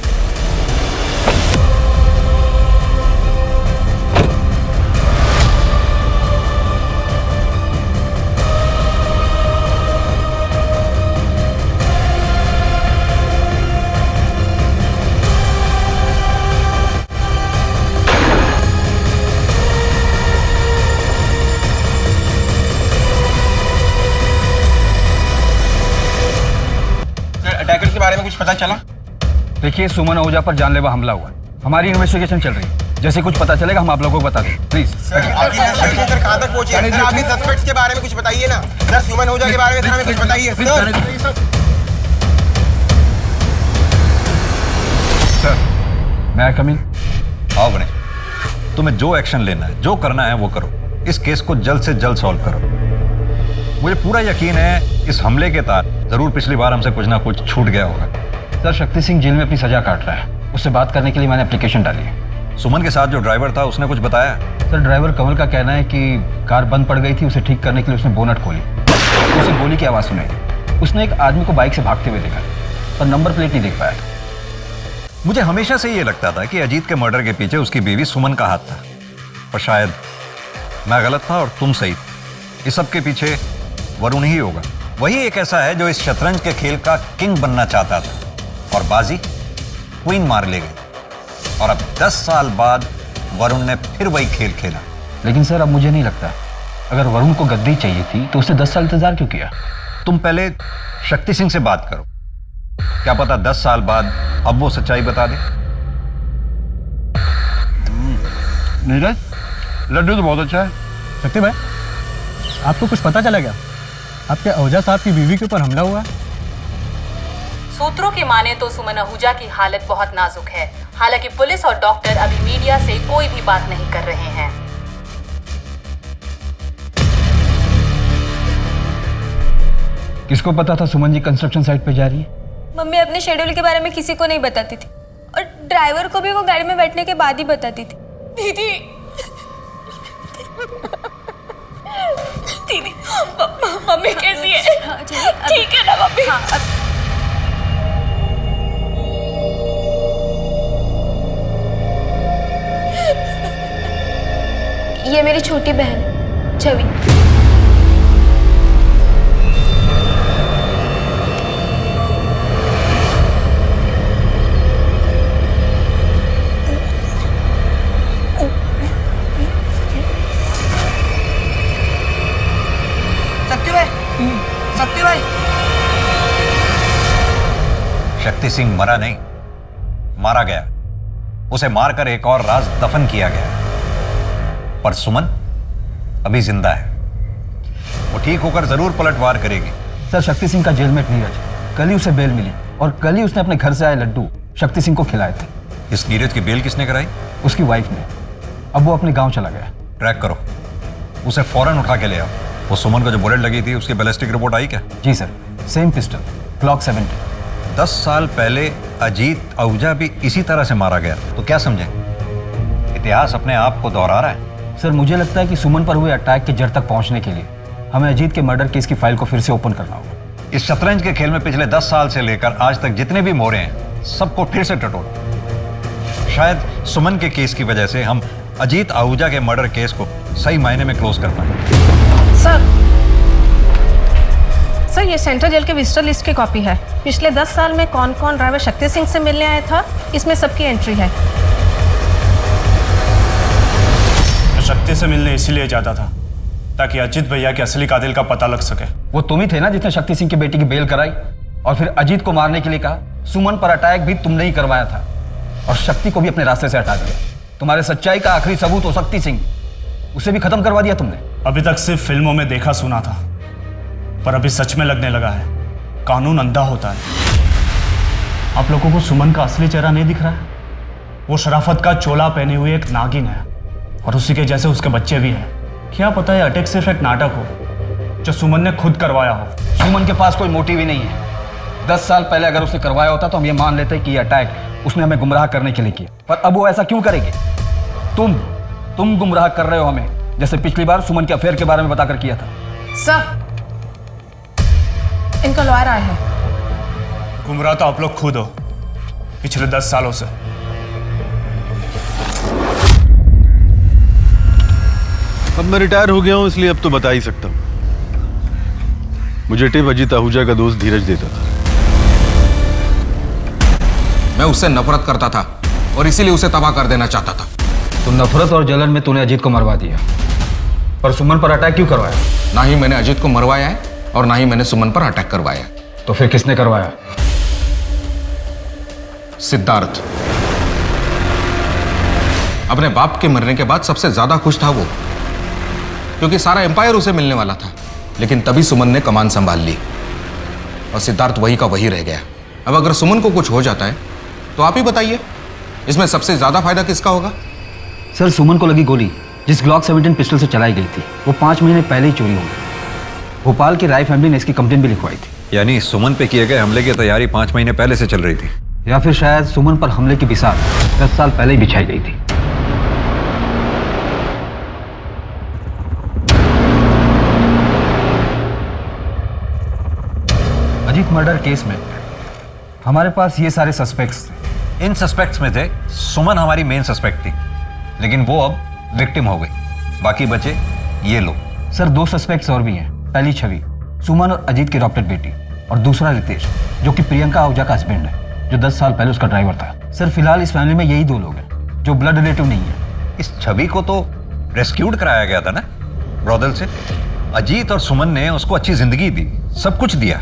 अटैकर के बारे में कुछ पता चला? देखिए, सुमन आहूजा पर जानलेवा हमला हुआ। हमारी इन्वेस्टिगेशन चल रही है, जैसे कुछ पता चलेगा हम आप लोगों को बता दें। प्लीज सर कहाँ तक पहुंचे? सर अभी सस्पेक्ट्स के बारे में कुछ बताइए ना। सर सुमन आहूजा के बारे में सर हमें कुछ बताइए सर। मैं कम इन? आओ गणेश, तुम्हें जो एक्शन लेना है, जो करना है वो करो। इस केस को जल्द से जल्द सॉल्व करो। मुझे पूरा यकीन है इस हमले के तार जरूर पिछली बार हमसे कुछ ना कुछ छूट गया होगा। सर शक्ति सिंह जेल में अपनी सजा काट रहा है, उससे बात करने के लिए मैंने एप्लीकेशन डाली है। सुमन के साथ जो ड्राइवर था उसने कुछ बताया? सर ड्राइवर कमल का कहना है कि कार बंद पड़ गई थी, उसे ठीक करने के लिए उसने बोनट खोली, उसे गोली की आवाज़ सुनाई। उसने एक आदमी को बाइक से भागते हुए देखा, पर नंबर प्लेट नहीं देख पाया। मुझे हमेशा से ये लगता था कि अजीत के मर्डर के पीछे उसकी बीवी सुमन का हाथ था, पर शायद मैं गलत था और तुम सही। इस सब के पीछे वरुण ही होगा। वही एक ऐसा है जो इस शतरंज के खेल का किंग बनना चाहता था और बाजी क्वीन मार ले गई, और अब 10 साल बाद वरुण ने फिर वही खेल खेला। लेकिन सर अब मुझे नहीं लगता, अगर वरुण को गद्दी चाहिए थी तो उसने 10 साल इंतजार क्यों किया? तुम पहले शक्ति सिंह से बात करो, क्या पता 10 साल बाद अब वो सच्चाई बता दे। नीरज, लड्डू तो बहुत अच्छा है। शक्ति भाई, आपको कुछ पता चला क्या? आपके आहूजा साहब की बीवी के ऊपर हमला हुआ है। सूत्रों की माने तो सुमन आहूजा की हालत बहुत नाजुक है। हालांकि पुलिस और डॉक्टर अभी मीडिया से कोई भी बात नहीं कर रहे हैं। किसको पता था सुमन जी कंस्ट्रक्शन साइट पे जा रही है? मम्मी अपने शेड्यूल के बारे में किसी को नहीं बताती थी, और ड्राइवर को भी वो गाड़ी में बैठने के बाद ही बताती थी। दीदी दीदी, मम्मी कैसी है? ठीक है ना मम्मी? ये मेरी छोटी बहन है छवि। सत्य भाई, शक्ति सिंह मरा नहीं, मारा गया। उसे मारकर एक और राज दफन किया गया, पर सुमन अभी जिंदा है। वो ठीक होकर जरूर पलटवार करेगी। सर शक्ति सिंह का जेलमेट नीरज, कल ही उसे बेल मिली और कल ही उसने अपने घर से आए लड्डू शक्ति सिंह को खिलाए थे। इस नीरज की बेल किसने कराई? उसकी वाइफ ने। अब वो अपने गांव चला गया। ट्रैक करो, उसे फौरन उठा के ले आओ। वो सुमन को जो बुलेट लगी थी उसकी बैलिस्टिक रिपोर्ट आई क्या? जी सर, सेम पिस्टल, क्लॉक 70। 10 साल पहले अजीत आहूजा भी इसी तरह से मारा गया, तो क्या समझे? इतिहास अपने आप को दोहरा रहा है। सर मुझे लगता है कि सुमन पर हुए अटैक के जड़ तक पहुंचने के लिए हमें अजीत के मर्डर केस की फाइल को फिर से ओपन करना होगा। इस शतरंज के खेल में पिछले 10 साल से लेकर आज तक जितने भी मोरे हैं सबको फिर से टटोलो। शायद सुमन के केस की वजह से हम अजीत आहूजा के मर्डर केस को सही मायने में क्लोज कर पाए। सर ये सेंट्रल जेल के विजिटर लिस्ट की कॉपी है। पिछले 10 साल में कौन कौन ड्राइवर शक्ति सिंह से मिलने आया था, इसमें सबकी एंट्री है। मैं शक्ति से मिलने इसीलिए जाता था ताकि अजीत भैया के असली कातिल का पता लग सके। वो तुम ही थे ना जिसने शक्ति सिंह की बेटी की बेल कराई और फिर अजीत को मारने के लिए कहा। सुमन पर अटैक भी तुमने ही करवाया था और शक्ति को भी अपने रास्ते से हटा दिया। तुम्हारे सच्चाई का आखिरी सबूत हो शक्ति सिंह, उसे भी खत्म करवा दिया तुमने। अभी तक सिर्फ फिल्मों में देखा सुना था, पर अभी सच में लगने लगा है कानून अंधा होता है। आप लोगों को सुमन का असली चेहरा नहीं दिख रहा है? वो शराफत का चोला पहने हुए एक नागिन है और उसी के जैसे उसके बच्चे भी हैं। क्या पता है अटैक सिर्फ एक नाटक हो जो सुमन ने खुद करवाया हो। सुमन के पास कोई मोटिव ही नहीं है। 10 साल पहले अगर उसने करवाया होता तो हम ये मान लेते कि ये अटैक उसने हमें गुमराह करने के लिए किया, पर अब वो ऐसा क्यों करेगी? तुम गुमराह कर रहे हो हमें, जैसे पिछली बार सुमन के अफेयर के बारे में बताकर किया था। सर इनका लॉयर आया है। गुमराह तो आप लोग खुद हो पिछले 10 सालों से। अब मैं रिटायर हो गया हूं इसलिए अब तो बता ही सकता हूं। मुझे टिप अजीत आहूजा का दोस्त धीरज देता था। मैं उससे नफरत करता था और इसीलिए उसे तबाह कर देना चाहता था। तो नफरत और जलन में तूने अजीत को मरवा दिया, पर सुमन पर अटैक क्यों करवाया? ना ही मैंने अजीत को मरवाया है और ना ही मैंने सुमन पर अटैक करवाया। तो फिर किसने करवाया? सिद्धार्थ। अपने बाप के मरने के बाद सबसे ज्यादा खुश था वो, क्योंकि सारा एम्पायर उसे मिलने वाला था। लेकिन तभी सुमन ने कमान संभाल ली और सिद्धार्थ वही का वही रह गया। अब अगर सुमन को कुछ हो जाता है तो आप ही बताइए, इसमें सबसे ज्यादा फायदा किसका होगा? सर, सुमन को लगी गोली जिस ग्लॉक 17 पिस्टल से चलाई गई थी वो 5 महीने पहले ही चोरी हो गई। भोपाल की राय फैमिली ने इसकी कंप्लेंट भी लिखवाई थी। यानी सुमन पे किए गए हमले की तैयारी 5 महीने पहले से चल रही थी, या फिर शायद सुमन पर हमले की बिसात 10 साल पहले ही बिछाई गई थी। अजीत मर्डर केस में हमारे पास ये सारे सस्पेक्ट्स थे। इन सस्पेक्ट्स में थे सुमन हमारी मेन सस्पेक्ट थी, लेकिन वो अब विक्टिम हो गई। बाकी बचे ये लोग। सर, 2 सस्पेक्ट्स और भी हैं। पहली छवि सुमन और अजीत की अडॉप्टेड बेटी, और दूसरा रितेश जो कि प्रियंका आहूजा का हस्बैंड है, जो 10 साल पहले उसका ड्राइवर था। सर, फिलहाल इस फैमिली में यही 2 लोग हैं जो ब्लड रिलेटिव नहीं है। इस छवि को तो रेस्क्यूड कराया गया था ना ब्रॉदल से। अजीत और सुमन ने उसको अच्छी जिंदगी दी, सब कुछ दिया,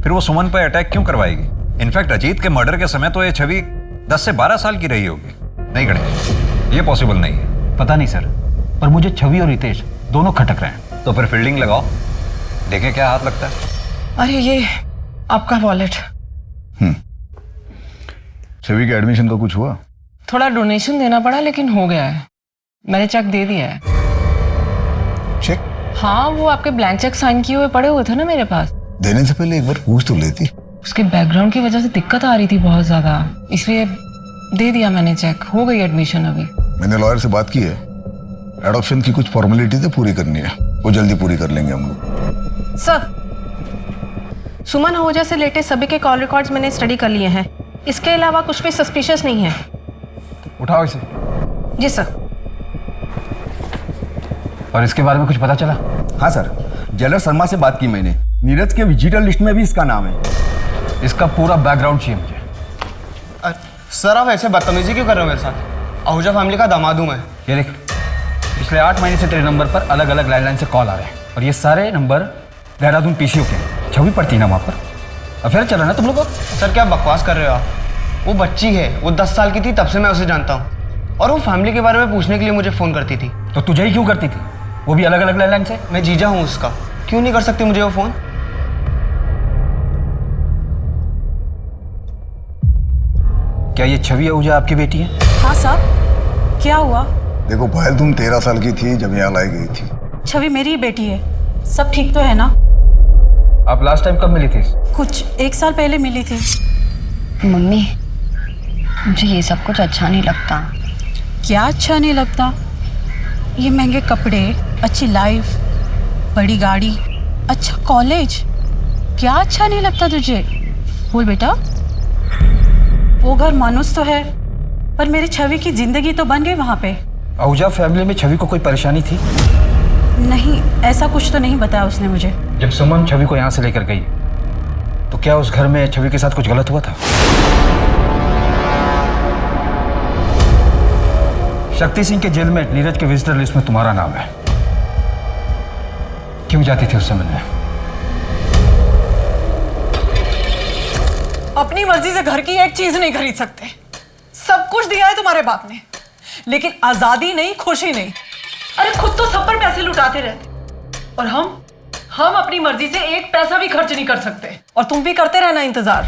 फिर वो सुमन पर अटैक क्यों करवाएगी? इनफैक्ट अजीत के मर्डर के समय तो ये छवि 10 से 12 साल की रही होगी। नहीं गणेश, ये पॉसिबल नहीं है। पता नहीं सर, पर मुझे छवि और रितेश दोनों खटक रहे हैं। तो फिर फील्डिंग लगाओ, देखें क्या हाथ लगता है। अरे ये आपका वॉलेट। छवि के एडमिशन का कुछ हुआ? थोड़ा डोनेशन देना पड़ा लेकिन हो गया है। मैंने चेक दे दिया है। चेक? हाँ, वो आपके ब्लैंक चेक साइन किए हुए पड़े हुए थे ना मेरे पास। देने से पहले एक बार पूछ तो लेती। उसके बैकग्राउंड की वजह से दिक्कत आ रही थी बहुत ज्यादा, इसलिए दे दिया मैंने चेक। हो गई एडमिशन अभी। मैंने लॉयर से बात की है, एडॉप्शन की कुछ फॉर्मेलिटी तो पूरी करनी है, वो जल्दी पूरी कर लेंगे हम लोग। सर, सुमन आहूजा से लेटेस्ट सभी के कॉल रिकॉर्ड्स मैंने स्टडी कर लिए हैं। इसके अलावा कुछ भी सस्पिशियस नहीं है। उठाओ इसे। जी सर। और इसके बारे में कुछ पता चला? हाँ सर, जेलर शर्मा से बात की मैंने। नीरज के विजिटर लिस्ट में भी इसका नाम है। इसका पूरा बैकग्राउंड चाहिए मुझे। सर, आप ऐसे बदतमीजी क्यों कर रहे हो मेरे साथ? आहूजा फैमिली का दामाद हूं मैं। ये देख, पिछले 8 महीने से तेरे नंबर पर अलग अलग लैंडलाइन से कॉल आ रहे हैं, और ये सारे नंबर देहरादून पीसीओ के। छवि पड़ती है ना वहाँ पर। अफेयर चल रहा है ना तुम लोगों का? सर, क्या बकवास कर रहे हो आप? वो बच्ची है, वो 10 साल की थी तब से मैं उसे जानता हूँ, और वो फैमिली के बारे में पूछने के लिए मुझे फ़ोन करती थी। तो तुझे ही क्यों करती थी? वो भी अलग अलग लैंडलाइन से। मैं जीजा हूँ उसका, क्यों नहीं कर सकती मुझे वो फ़ोन? क्या ये छवि आहूजा आपकी बेटी है? हाँ साहब, क्या हुआ? देखो पायल, तुम 13 साल की थी जब यहाँ लाई गई थी। छवि मेरी बेटी है। सब ठीक तो है ना? आप लास्ट टाइम कब मिली थी? कुछ 1 साल पहले मिली थी। मम्मी, मुझे ये सब कुछ अच्छा नहीं लगता। क्या अच्छा नहीं लगता? ये महंगे कपड़े, अच्छी लाइफ, बड़ी गाड़ी, अच्छा कॉलेज, क्या अच्छा नहीं लगता तुझे? बोल बेटा। वो घर मानुस तो है, पर मेरी छवि की जिंदगी तो बन गई वहाँ पे। आहूजा फैमिली में छवि को कोई परेशानी थी? नहीं, ऐसा कुछ तो नहीं बताया उसने मुझे। जब सुमन छवि को यहाँ से लेकर गई तो क्या उस घर में छवि के साथ कुछ गलत हुआ था? शक्ति सिंह के जेल में नीरज के विजिटर लिस्ट में तुम्हारा नाम है। क्यों जाती थी उससे मिलने? अपनी मर्जी से घर की एक चीज नहीं खरीद सकते। सब कुछ दिया है तुम्हारे बाप ने, लेकिन आजादी नहीं, खुशी नहीं। अरे खुद तो सब पर पैसे लुटाते रहते, और हम अपनी मर्जी से एक पैसा भी खर्च नहीं कर सकते। और तुम भी करते रहना इंतजार।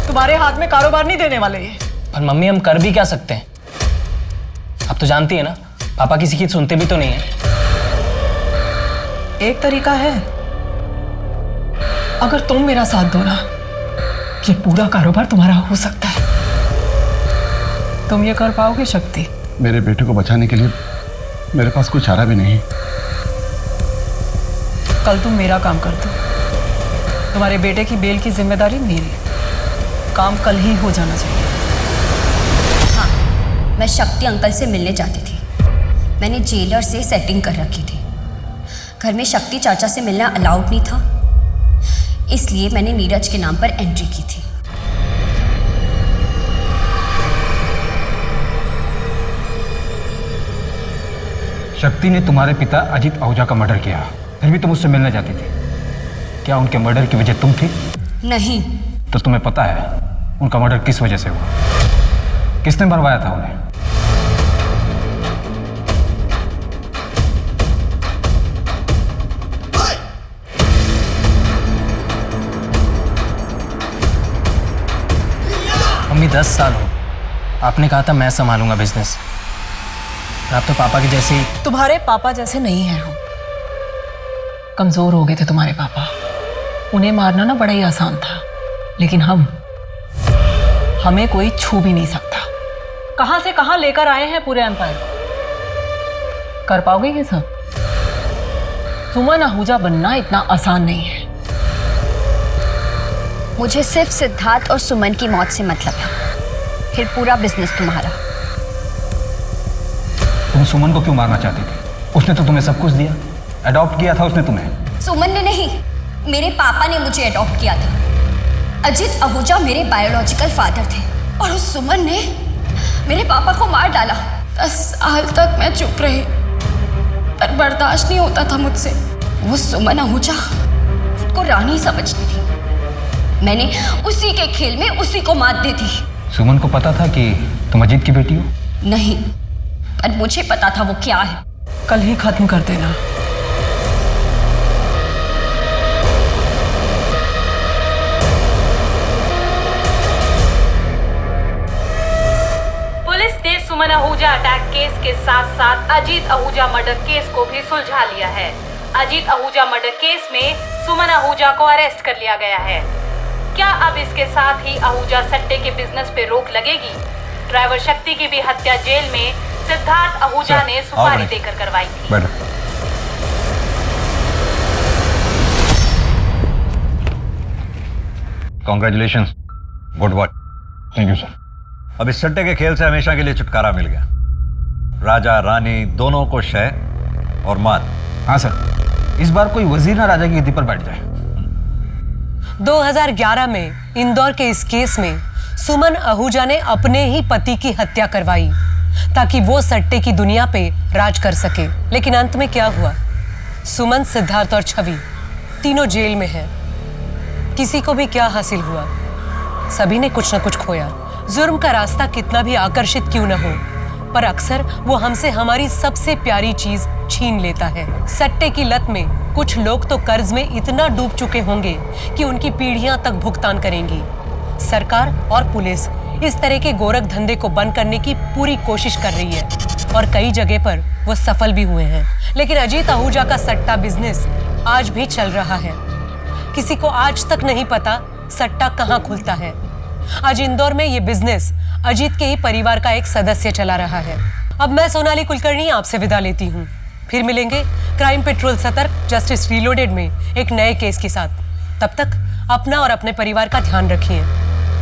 तुम्हारे हाथ में कारोबार नहीं देने वाले ये। पर मम्मी, हम कर भी क्या सकते हैं? आप तो जानती है ना, पापा किसी की सुनते भी तो नहीं है। एक तरीका है, अगर तुम मेरा साथ दो ना, ये पूरा कारोबार तुम्हारा हो सकता है। तुम ये कर पाओगे शक्ति? मेरे बेटे को बचाने के लिए मेरे पास कोई चारा भी नहीं। कल तुम मेरा काम कर दो, तुम्हारे बेटे की बेल की जिम्मेदारी मेरी। काम कल ही हो जाना चाहिए। हाँ, मैं शक्ति अंकल से मिलने जाती थी। मैंने जेलर से सेटिंग कर रखी थी। घर में शक्ति चाचा से मिलना अलाउड नहीं था, इसलिए मैंने नीरज के नाम पर एंट्री की थी। शक्ति ने तुम्हारे पिता अजीत आहूजा का मर्डर किया, फिर भी तुम उससे मिलने जाती थी। क्या उनके मर्डर की वजह तुम थी? नहीं। तो तुम्हें पता है उनका मर्डर किस वजह से हुआ? किसने मरवाया था उन्हें? मम्मी 10 साल हो, आपने कहा था मैं संभालूंगा बिजनेस। आप तो पापा के जैसे ही। तुम्हारे पापा जैसे नहीं हैं हम। कमजोर हो गए थे तुम्हारे पापा, उन्हें मारना ना बड़ा ही आसान था, लेकिन हमें कोई छू भी नहीं सकता। कहां से कहां लेकर आए हैं पूरे एम्पायर को। कर पाओगे ये सब? सुमन आहूजा बनना इतना आसान नहीं है। मुझे सिर्फ सिद्धार्थ और सुमन की मौत से मतलब है, फिर पूरा बिजनेस तुम्हारा। तुम सुमन को क्यों मारना चाहती थी? उसने तो तुम्हें सब कुछ दिया, अडॉप्ट किया था उसने तुम्हें। सुमन ने नहीं, मेरे पापा ने मुझे अडॉप्ट किया था। अजीत आहूजा मेरे बायोलॉजिकल फादर थे और उस सुमन ने मेरे पापा को मार डाला। 10 साल तक मैं चुप रही, पर बर्दाश्त नहीं होता था मुझसे। वो सुमन आहूजा खुद को रानी समझती थी। मैंने उसी के खेल में उसी को मात दी थी। सुमन को पता था कि तुम अजीत की बेटी हो? नहीं, पर मुझे पता था वो क्या है। कल ही खत्म कर देना। पुलिस ने सुमन आहूजा अटैक केस के साथ साथ अजीत आहूजा मर्डर केस को भी सुलझा लिया है। अजीत आहूजा मर्डर केस में सुमन आहूजा को अरेस्ट कर लिया गया है। क्या अब इसके साथ ही आहूजा सट्टे के बिजनेस पे रोक लगेगी? ड्राइवर शक्ति की भी हत्या जेल में सिद्धार्थ आहूजा ने सुपारी देकर करवाई थी। Congratulation, good work. Thank you sir. अब इस सट्टे के खेल से हमेशा के लिए छुटकारा मिल गया। राजा रानी दोनों को शह और मात। हाँ सर, इस बार कोई वजीर ना राजा की गद्दी पर बैठ जाए। 2011 में इंदौर के इस केस में सुमन आहूजा ने अपने ही पति की हत्या करवाई ताकि वो सट्टे की दुनिया पे राज कर सके। लेकिन अंत में क्या हुआ? सुमन, सिद्धार्थ और छवि तीनों जेल में हैं। किसी को भी क्या हासिल हुआ? सभी ने कुछ न कुछ खोया। जुर्म का रास्ता कितना भी आकर्षित क्यों न हो, पर अक्सर वो हमसे हमारी सबसे प्यारी चीज छीन लेता है। सट्टे की लत में कुछ लोग तो कर्ज में इतना डूब चुके होंगे कि उनकी पीढ़ियां तक भुगतान करेंगी। सरकार और पुलिस इस तरह के गोरख धंधे को बंद करने की पूरी कोशिश कर रही है और कई जगह पर वो सफल भी हुए हैं। लेकिन अजीत आहूजा का सट्टा बिजनेस आज भी चल रहा है। किसी को आज तक नहीं पता सट्टा कहाँ खुलता है। आज इंदौर में ये बिजनेस अजीत के ही परिवार का एक सदस्य चला रहा है। अब मैं सोनाली कुलकर्णी आपसे विदा लेती हूँ। फिर मिलेंगे क्राइम पेट्रोल सतर्क जस्टिस रीलोडेड में एक नए केस के साथ। तब तक अपना और अपने परिवार का ध्यान रखिए।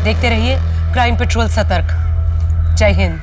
देखते रहिए क्राइम पेट्रोल सतर्क। जय हिंद।